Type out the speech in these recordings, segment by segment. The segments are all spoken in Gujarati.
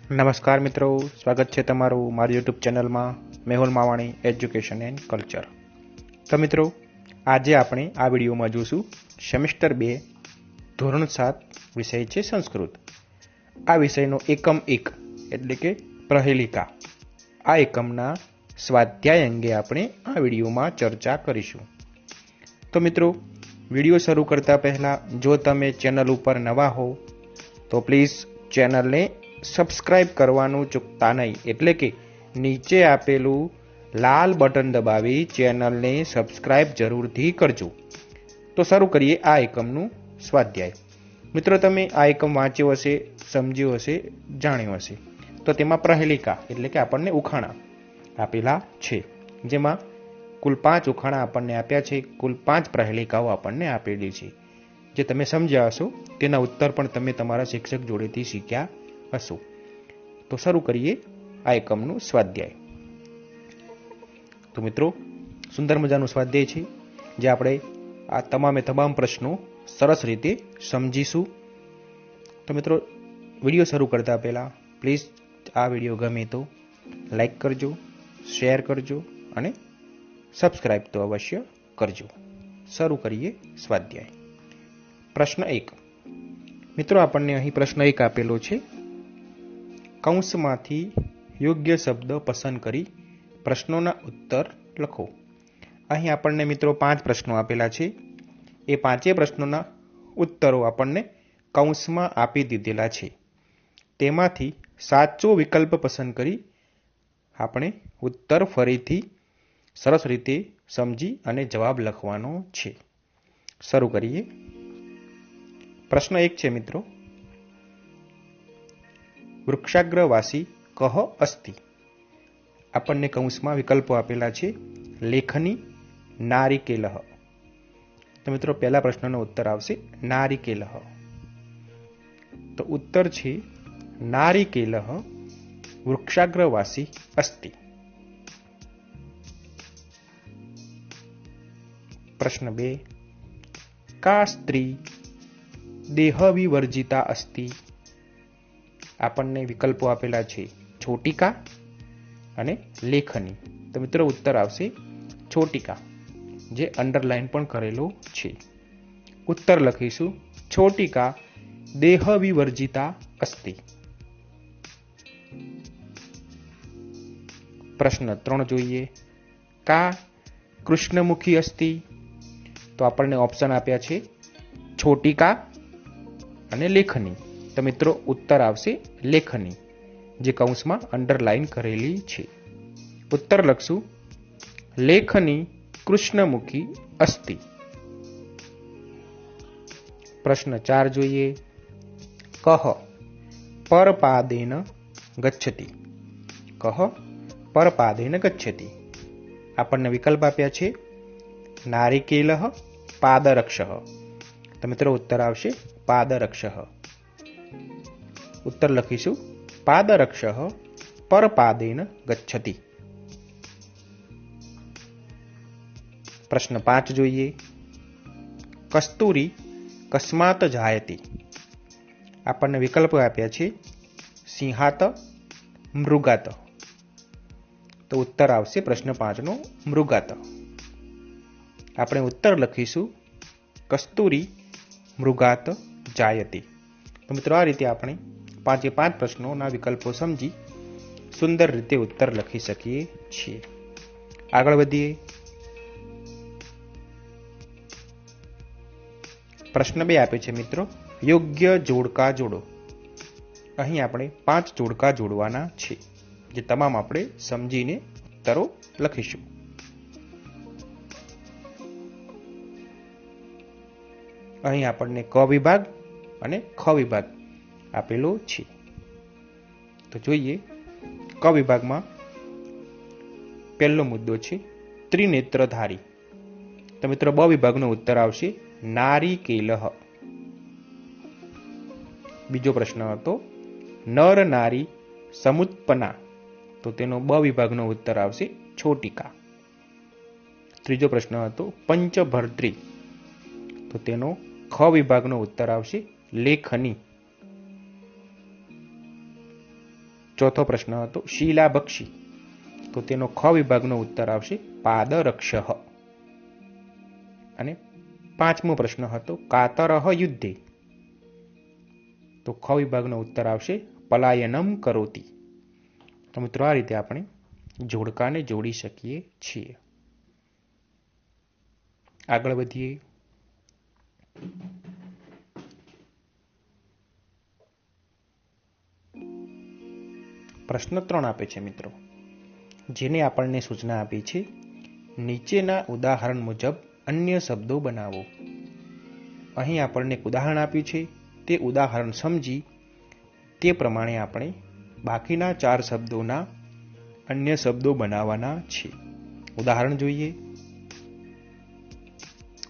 નમસ્કાર મિત્રો, સ્વાગત છે તમારું મારી યુટ્યુબ ચેનલમાં Mehul Mavani education and culture. તો મિત્રો, આજે આપણે આ વિડીયોમાં જોઈશું સેમેસ્ટર 2 ધોરણ 7 વિષય છે સંસ્કૃત. આ વિષયનો એકમ 1 એટલે કે પ્રહેલિકા. આ એકમના સ્વાધ્યાય અંગે આપણે આ વિડીયોમાં ચર્ચા કરીશું. તો મિત્રો, વિડીયો શરૂ કરતા પહેલા જો તમે ચેનલ ઉપર નવા હો તો પ્લીઝ ચેનલને સબસ્ક્રાઇબ કરવાનું ચૂકતા નહીં, એટલે કે નીચે આપેલું લાલ બટન દબાવી ચેનલને સબસ્ક્રાઇબ જરૂરથી કરજો. તો શરૂ કરીએ આ એકમનું સ્વાધ્યાય. મિત્રો, તમે આ એકમ વાંચ્યો હશે, સમજ્યો હશે, જાણ્યો હશે. તો તેમાં પ્રહેલિકા એટલે કે આપણને ઉખાણા આપેલા છે, જેમાં કુલ 5 ઉખાણા આપણને આપ્યા છે. કુલ 5 પ્રહેલિકાઓ આપણને આપેલી છે, જે તમે સમજ્યા હશો. તેના ઉત્તર પણ તમે તમારા શિક્ષક જોડેથી શીખ્યા હશો. તો શરૂ કરીએ આ એકમનું સ્વાધ્યાય. તો મિત્રો, સુંદર મજાનું સ્વાધ્યાય છે, જે આપણે આ તમામ પ્રશ્નો સરસ રીતે સમજીશું. તો મિત્રો, વિડીયો શરૂ કરતા પહેલા પ્લીઝ આ વિડીયો ગમે તો લાઈક કરજો, શેર કરજો અને સબસ્ક્રાઇબ તો અવશ્ય કરજો. શરૂ કરીએ સ્વાધ્યાય. પ્રશ્ન 1. મિત્રો, આપણને અહીં પ્રશ્ન 1 આપેલો છે. કૌંસમાંથી યોગ્ય શબ્દ પસંદ કરી પ્રશ્નોના ઉત્તર લખો. અહીં આપણને મિત્રો 5 પ્રશ્નો આપેલા છે. એ 5 પ્રશ્નોના ઉત્તરો આપણને કૌંસમાં આપી દીધેલા છે. તેમાંથી સાચો વિકલ્પ પસંદ કરી આપણે ઉત્તર ફરીથી સરસ રીતે સમજી અને જવાબ લખવાનો છે. શરૂ કરીએ. પ્રશ્ન 1 છે મિત્રો, વૃક્ષાગ્રવાસી કહ અસ્તિ. આપણને કૌંસમાં વિકલ્પો આપેલા છે. લેખની, નારિકેલઃ. તો મિત્રો, પહેલા પ્રશ્નનો ઉત્તર આવશે નારિકેલઃ. તો ઉત્તર છે નારિકેલઃ વૃક્ષાગ્રવાસી અસ્તિ. પ્રશ્ન 2. કા સ્ત્રી દેહ વિવર્જિતા અસ્તિ. આપણને વિકલ્પો આપેલા છે છોટિકા અને લેખની. તો મિત્રો, ઉત્તર આવશે છોટિકા, જે અંડરલાઈન પણ કરેલો છે. ઉત્તર લખીશું છોટિકા દેહ વિવર્જિતા અસ્તિ. પ્રશ્ન 3 જોઈએ. કા કૃષ્ણમુખી અસ્તિ. તો આપણને ઓપ્શન આપ્યા છે છોટિકા અને લેખની. તો મિત્રો, ઉત્તર આવશે લેખની, જે કૌંસમાં અંડરલાઈન કરેલી છે. ઉત્તર લખશું લેખની કૃષ્ણમુખી અસ્તિ. પ્રશ્ન 4 જોઈએ. કહ પરપાદેન ગચ્છતિ. કહ પરપાદેન ગચ્છતિ. આપણને વિકલ્પ આપ્યા છે નારિકેલઃ, પાદરક્ષઃ. તો મિત્રો, ઉત્તર આવશે પાદરક્ષઃ. ઉત્તર લખીશું પાદરક્ષઃ પરપાદેન ગચ્છતિ. પ્રશ્ન 5 જોઈએ. કસ્તુરી કસ્માત જાયતિ. આપણને વિકલ્પો આપ્યા છે સિંહાત, મૃગાત. તો ઉત્તર આવશે પ્રશ્ન 5 નો મૃગાત. આપણે ઉત્તર લખીશું કસ્તુરી મૃગાત જાયતિ. તો મિત્રો, આ રીતે આપણે 5 પ્રશ્નોના વિકલ્પો સમજી સુંદર રીતે ઉત્તર લખી શકીએ છીએ. આગળ વધીએ. પ્રશ્ન 2 આપે છે મિત્રો, યોગ્ય જોડકા જોડો. અહીં આપણે 5 જોડકા જોડવાના છે, જે તમામ આપણે સમજીને ઉત્તરો લખીશું. અહીં આપણને ક વિભાગ અને ખ વિભાગ આપેલો છે. તો જોઈએ. ક વિભાગમાં પહેલો મુદ્દો છે ત્રિનેત્રધારી. તો મિત્રો, બ વિભાગનો ઉત્તર આવશે નારિકેલઃ. બીજો પ્રશ્ન હતો નર નારી સમુત્પન્ના. તો તેનો બ વિભાગનો ઉત્તર આવશે છોટિકા. ત્રીજો પ્રશ્ન હતો પંચભર્ત્રી. તો તેનો ખ વિભાગનો ઉત્તર આવશે લેખની. ચોથો પ્રશ્ન હતો શીલાભક્ષી, તો તેનો ખ વિભાગનો ઉત્તર આવશે પાદરક્ષઃ. અને પાંચમો પ્રશ્ન હતો કાતરઃ યુદ્ધે, તો ખ વિભાગનો ઉત્તર આવશે પલાયનમ કરોતિ. તો મિત્રો આ રીતે આપણે જોડકાને જોડી શકીએ છીએ. આગળ વધીએ. પ્રશ્ન 3 આપે છે મિત્રો, જેને આપણને સૂચના આપી છે નીચેના ઉદાહરણ મુજબ અન્ય શબ્દો બનાવો. અહીં આપણને એક ઉદાહરણ આપ્યું છે, તે ઉદાહરણ સમજી તે પ્રમાણે આપણે બાકીના 4 શબ્દોના અન્ય શબ્દો બનાવવાના છે. ઉદાહરણ જોઈએ.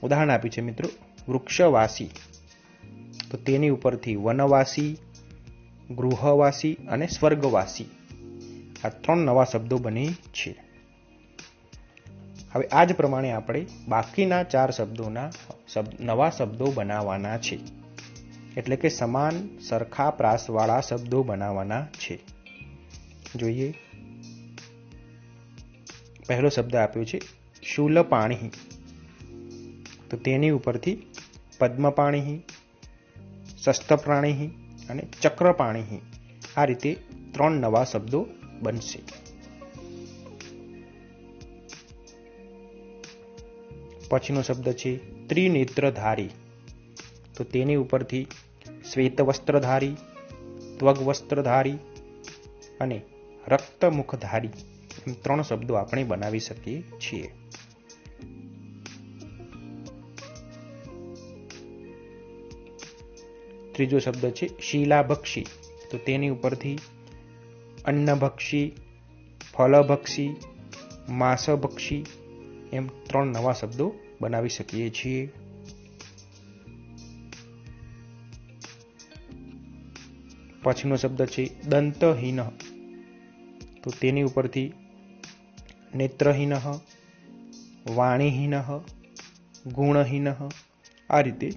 ઉદાહરણ આપ્યું છે મિત્રો વૃક્ષવાસી, તો તેની ઉપરથી વનવાસી, ગૃહવાસી અને સ્વર્ગવાસી, આ 3 નવા શબ્દો બને છે. હવે આ જ પ્રમાણે આપણે બાકીના 4 શબ્દોના નવા શબ્દો બનાવવાના છે. એટલે કે સમાન સરખા પ્રાસવાળા શબ્દો બનાવવાના છે. જોઈએ. પહેલો શબ્દ આપ્યો છે શૂલપાણી, તો તેની ઉપરથી પદ્મપાણી, શસ્ત્રપ્રાણી અને ચક્રપાણી, આ રીતે 3 નવા શબ્દો બનશે. પછીનો શબ્દ છે ત્રિનેત્રધારી, તો તેની ઉપરથી શ્વેતવસ્ત્રધારી, ત્વગવસ્ત્રધારી અને રક્તમુખધારી, એમ 3 શબ્દો આપણે બનાવી શકીએ છીએ. ત્રીજો શબ્દ છે શીલાભક્ષી, તો તેની ઉપરથી અન્નભક્ષી, ફલભક્ષી, માંસભક્ષી, એમ 3 નવા શબ્દો બનાવી શકીએ છીએ. પછીનો શબ્દ છે દંતહીન, તો તેની ઉપરથી નેત્રહીન, વાણીહીન, ગુણહીન, આ રીતે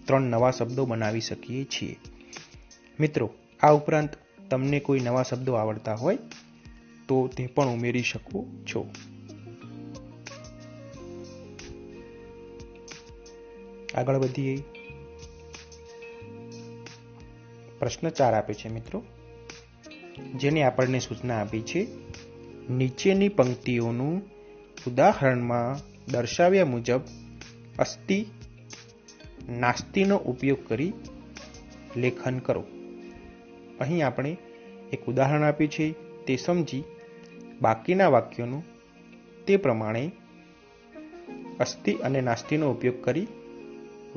3 નવા શબ્દો બનાવી શકીએ છીએ. મિત્રો આ ઉપરાંત તમને કોઈ નવા શબ્દો આવડતા હોય તો તે પણ ઉમેરી શકો છો. આગળ વધીએ. પ્રશ્ન 4 આપે છે મિત્રો, જેને આપણને સૂચના આપી છે નીચેની પંક્તિઓનું ઉદાહરણમાં દર્શાવ્યા મુજબ અસ્તિ નાસ્તિનો ઉપયોગ કરી લેખન કરો. અહીં આપણે એક ઉદાહરણ આપ્યું છે, તે સમજી બાકીના વાક્યોનું તે પ્રમાણે અસ્તિ અને નાસ્તિનો ઉપયોગ કરી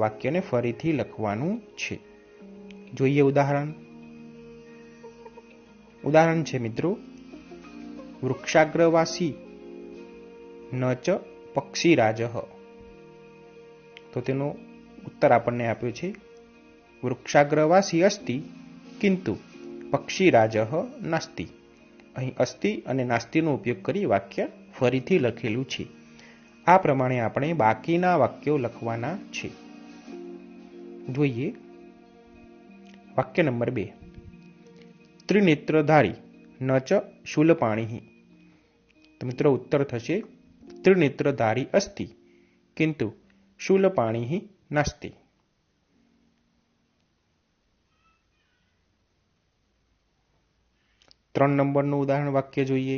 વાક્યને ફરીથી લખવાનું છે. જોઈએ ઉદાહરણ. ઉદાહરણ છે મિત્રો વૃક્ષાગ્રવાસી ન ચ પક્ષીરાજ, તો તેનો ઉત્તર આપણને આપ્યો છે વૃક્ષાગ્રવાસી અસ્તિ કિંતુ પક્ષીરાજ નાસ્તિ. અહીં અસ્તિ અને નાસ્તિનો ઉપયોગ કરી વાક્ય ફરીથી લખેલું છે. આ પ્રમાણે આપણે બાકીના વાક્યો લખવાના છે. જોઈએ. વાક્ય નંબર 2 ત્રિનેત્રધારી ન ચ શૂલપાણી, તો મિત્રો ઉત્તર થશે ત્રિનેત્રધારી અસ્તિ કિંતુ શૂલપાણી નાસ્તિ. ત્રણ નંબરનું ઉદાહરણ વાક્ય જોઈએ.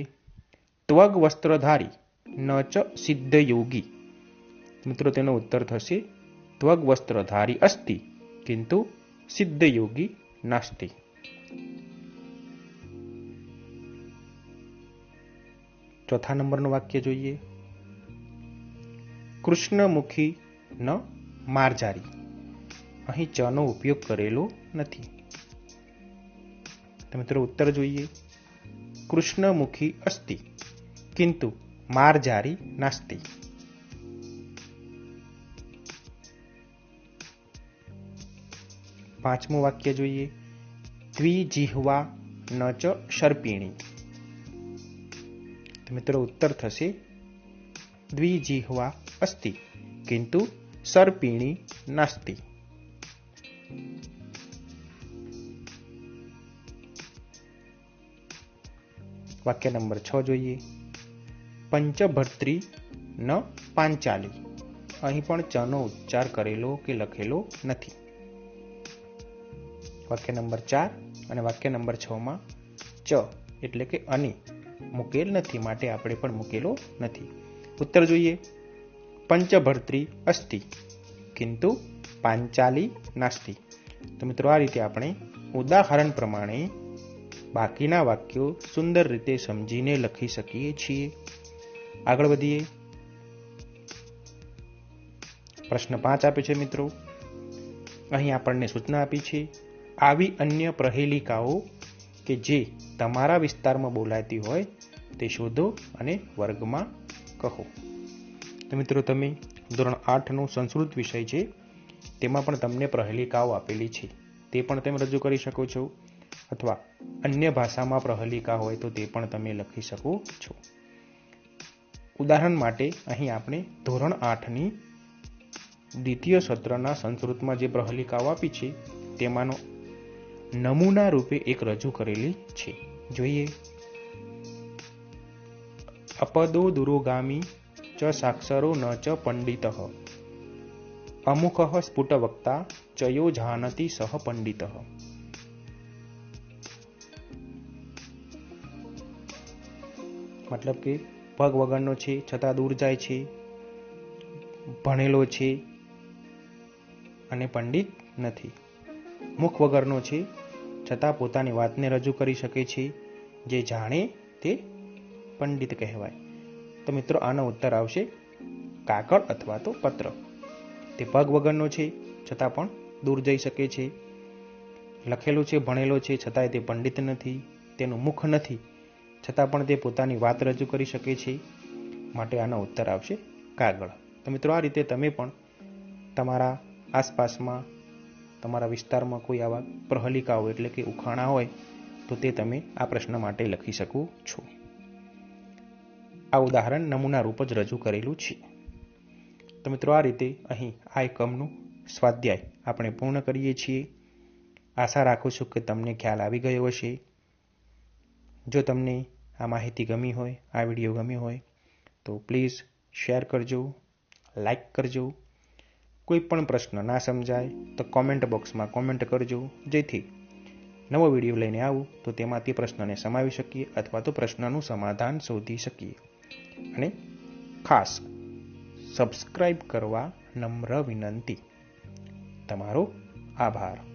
ત્વગ વસ્ત્રધારી ન ચ સિદ્ધ યોગી, મિત્રો તેનો ઉત્તર થશે ત્વગ વસ્ત્રધારી અસ્તિ કિંતુ સિદ્ધ યોગી નાસ્તિ. ચોથા નંબરનું વાક્ય જોઈએ. કૃષ્ણમુખી ન માર્જારી, અહીં ચ નો ઉપયોગ કરેલો નથી. તો મિત્રો ઉત્તર જોઈએ. કૃષ્ણમુખી અસ્તિ કિંતુ માર્જારી નાસ્તિ. પાંચમું વાક્ય જોઈએ. દ્વિજિહ્વા ન ચ સર્પિણી, તો મિત્રો ઉત્તર થશે દ્વિજિહ્વા અસ્તિ કિંતુ સર્પિણી નાસ્તિ. વાક્ય નંબર 6 જોઈએ. પંચભર્તૃ ન પાંચાલી. અહીં પણ ચનો ઉચ્ચાર કરેલો કે લખેલો નથી. વાક્ય નંબર 4 અને વાક્ય નંબર 6 માં ચ એટલે કે અને મૂકેલ નથી, માટે આપણે પણ મૂકેલો નથી. ઉત્તર જોઈએ. પંચભર્તૃ અસ્તિ કિંતુ પાંચાલી નાસ્તિ. તો મિત્રો આ રીતે આપણે ઉદાહરણ પ્રમાણે બાકીના વાક્યો સુંદર રીતે સમજીને લખી શકીએ છીએ. આગળ વધીએ. પ્રશ્ન 5 આપ્યો છે મિત્રો. અહીં આપણને સૂચના આપી છે, આવી અન્ય પ્રહેલિકાઓ કે જે તમારા વિસ્તારમાં બોલાતી હોય તે શોધો અને વર્ગમાં કહો. તો મિત્રો તમે ધોરણ 8નો સંસ્કૃત વિષય છે, તેમાં પણ તમને પ્રહેલિકાઓ આપેલી છે, તે પણ તમે રજૂ કરી શકો છો, અથવા અન્ય ભાષામાં પ્રહેલિકા હોય તો તે પણ તમે લખી શકો છો. ઉદાહરણ માટે અહીં આપણે ધોરણ 8ની દ્વિતીય સત્રના સંસ્કૃતમાં જે પ્રહેલિકાઓ આપી છે તેમાંનો નમૂના રૂપે એક રજૂ કરેલી છે. જોઈએ. અપદો દુરોગામી ચ સાક્ષરો ન ચ પંડિતઃ અમુકઃ સ્ફુટવક્તા ચયો જાનતિ સહ પંડિતઃ. મતલબ કે પગ વગરનો છે છતાં દૂર જાય છે, ભણેલો છે અને પંડિત નથી. મુખ વગરનો છે છતાં પોતાની વાતને રજૂ કરી શકે છે, જે જાણે તે પંડિત કહેવાય. તો મિત્રો આનો ઉત્તર આવશે કાગળ અથવા તો પત્ર. તે પગ વગરનો છે છતાં પણ દૂર જઈ શકે છે, લખેલું છે, ભણેલો છે છતાંય તે પંડિત નથી, તેનું મુખ નથી છતાં પણ તે પોતાની વાત રજૂ કરી શકે છે, માટે આનો ઉત્તર આવશે કાગળ. તો મિત્રો આ રીતે તમે પણ તમારા આસપાસમાં, તમારા વિસ્તારમાં કોઈ આવા પ્રહેલિકાઓ એટલે કે ઉખાણા હોય તો તે તમે આ પ્રશ્ન માટે લખી શકો છો. આ ઉદાહરણ નમૂના રૂપ જ રજૂ કરેલું છે. તો મિત્રો આ રીતે અહીં આ એકમનું સ્વાધ્યાય આપણે પૂર્ણ કરીએ છીએ. આશા રાખું છું કે તમને ખ્યાલ આવી ગયો હશે. જો તમને આ માહિતી ગમી હોય, આ વિડીયો ગમ્યો હોય તો પ્લીઝ શેર કરજો, લાઈક કરજો. કોઈ પણ પ્રશ્ન ના સમજાય તો કોમેન્ટ બોક્સમાં કોમેન્ટ કરજો, જેથી નવો વિડીયો લઈને આવું તો તેમાંથી પ્રશ્નને સમાવી શકીએ અથવા તો પ્રશ્નનું સમાધાન શોધી શકીએ. અને ખાસ સબસ્ક્રાઇબ કરવા નમ્ર વિનંતી. તમારો આભાર.